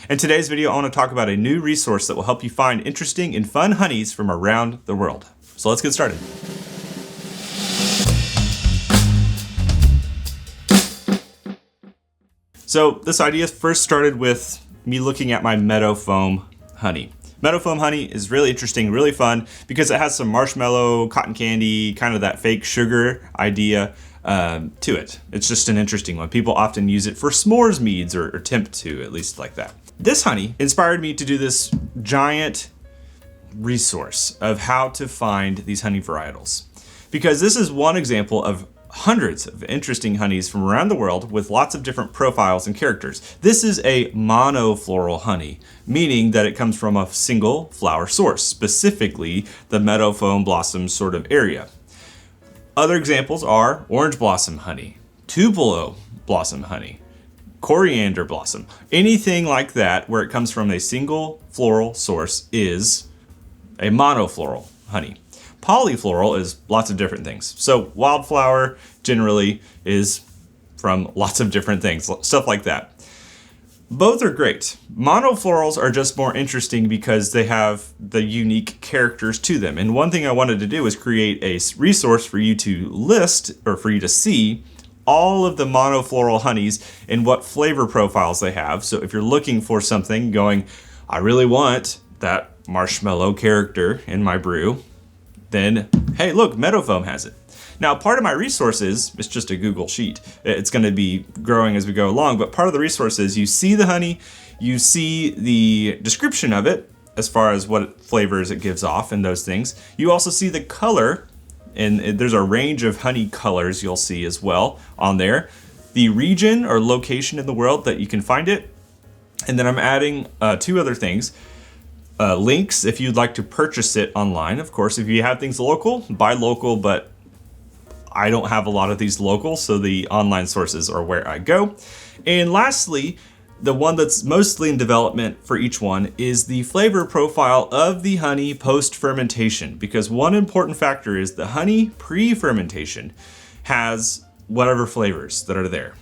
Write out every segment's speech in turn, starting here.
In today's video, I want to talk about a new resource that will help you find interesting and fun honeys from around the world. So let's get started. So this idea first started with me looking at my meadow foam honey. Meadow foam honey is really interesting, really fun, because it has some marshmallow, cotton candy, kind of that fake sugar idea to it. It's just an interesting one. People often use it for s'mores meads or attempt to, at least like that. This honey inspired me to do this giant resource of how to find these honey varietals, because this is one example of hundreds of interesting honeys from around the world with lots of different profiles and characters. This is a monofloral honey, meaning that it comes from a single flower source, specifically the meadow foam blossom sort of area. Other examples are orange blossom honey, tupelo blossom honey, coriander blossom. Anything like that where it comes from a single floral source is a monofloral honey. Polyfloral is lots of different things. So wildflower generally is from lots of different things, stuff like that. Both are great. Monoflorals are just more interesting because they have the unique characters to them. And one thing I wanted to do was create a resource for you to list, or for you to see, all of the monofloral honeys and what flavor profiles they have. So if you're looking for something going, I really want that marshmallow character in my brew, then hey, look, meadow foam has it. Now, part of my resources is just a Google sheet. It's going to be growing as we go along, but part of the resource is you see the honey, you see the description of it as far as what flavors it gives off and those things. You also see the color, and there's a range of honey colors you'll see as well on there. The region or location in the world that you can find it. And then I'm adding two other things. Links if you'd like to purchase it online. Of course, if you have things local, buy local, but I don't have a lot of these local, so the online sources are where I go. And lastly, the one that's mostly in development for each one is the flavor profile of the honey post-fermentation, because one important factor is the honey pre-fermentation has whatever flavors that are there.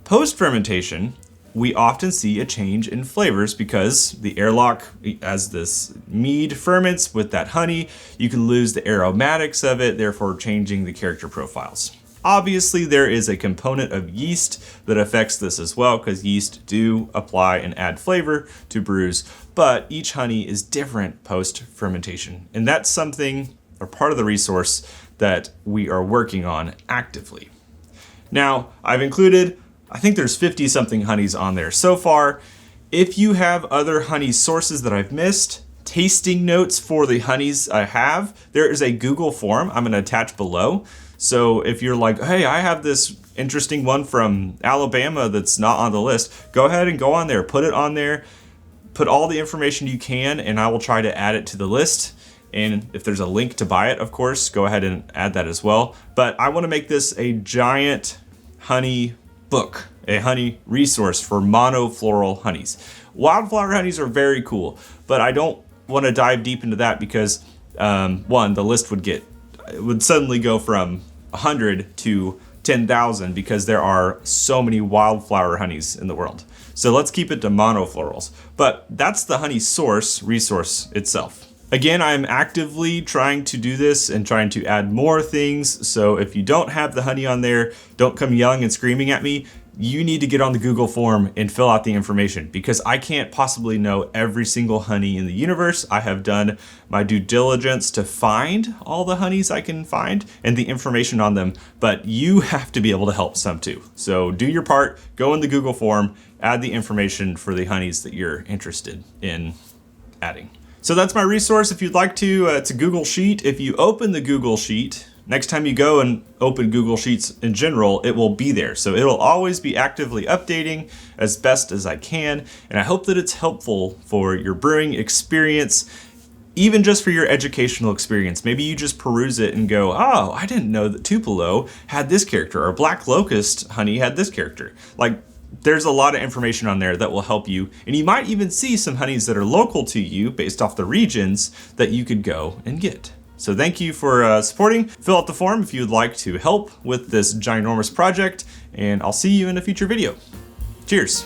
Post-fermentation, we often see a change in flavors because the airlock, as this mead ferments with that honey, you can lose the aromatics of it, therefore changing the character profiles. Obviously, there is a component of yeast that affects this as well, because yeast do apply and add flavor to brews, but each honey is different post-fermentation. And that's something, or part of the resource, that we are working on actively. Now, I've included, I think there's 50 something honeys on there so far. If you have other honey sources that I've missed, tasting notes for the honeys I have, there is a Google form I'm going to attach below. So if you're like, hey, I have this interesting one from Alabama that's not on the list, go ahead and go on there, put it on there, put all the information you can, and I will try to add it to the list. And if there's a link to buy it, of course, go ahead and add that as well. But I want to make this a giant honey book, a honey resource for monofloral honeys. Wildflower honeys are very cool, but I don't want to dive deep into that because one, the list would suddenly go from 100 to 10,000 because there are so many wildflower honeys in the world. So let's keep it to monoflorals. But that's the honey source resource itself. Again, I'm actively trying to do this and trying to add more things. So if you don't have the honey on there, don't come yelling and screaming at me. You need to get on the Google form and fill out the information, because I can't possibly know every single honey in the universe. I have done my due diligence to find all the honeys I can find and the information on them, but you have to be able to help some too. So do your part, go in the Google form, add the information for the honeys that you're interested in adding. So that's my resource. If you'd like to, it's a Google Sheet. If you open the Google Sheet, next time you go and open Google Sheets in general, it will be there. So it'll always be actively updating as best as I can. And I hope that it's helpful for your brewing experience, even just for your educational experience. Maybe you just peruse it and go, oh, I didn't know that tupelo had this character, or black locust honey had this character. Like, there's a lot of information on there that will help you. And you might even see some honeys that are local to you based off the regions that you could go and get. So thank you for supporting. Fill out the form if you would like to help with this ginormous project, and I'll see you in a future video. Cheers.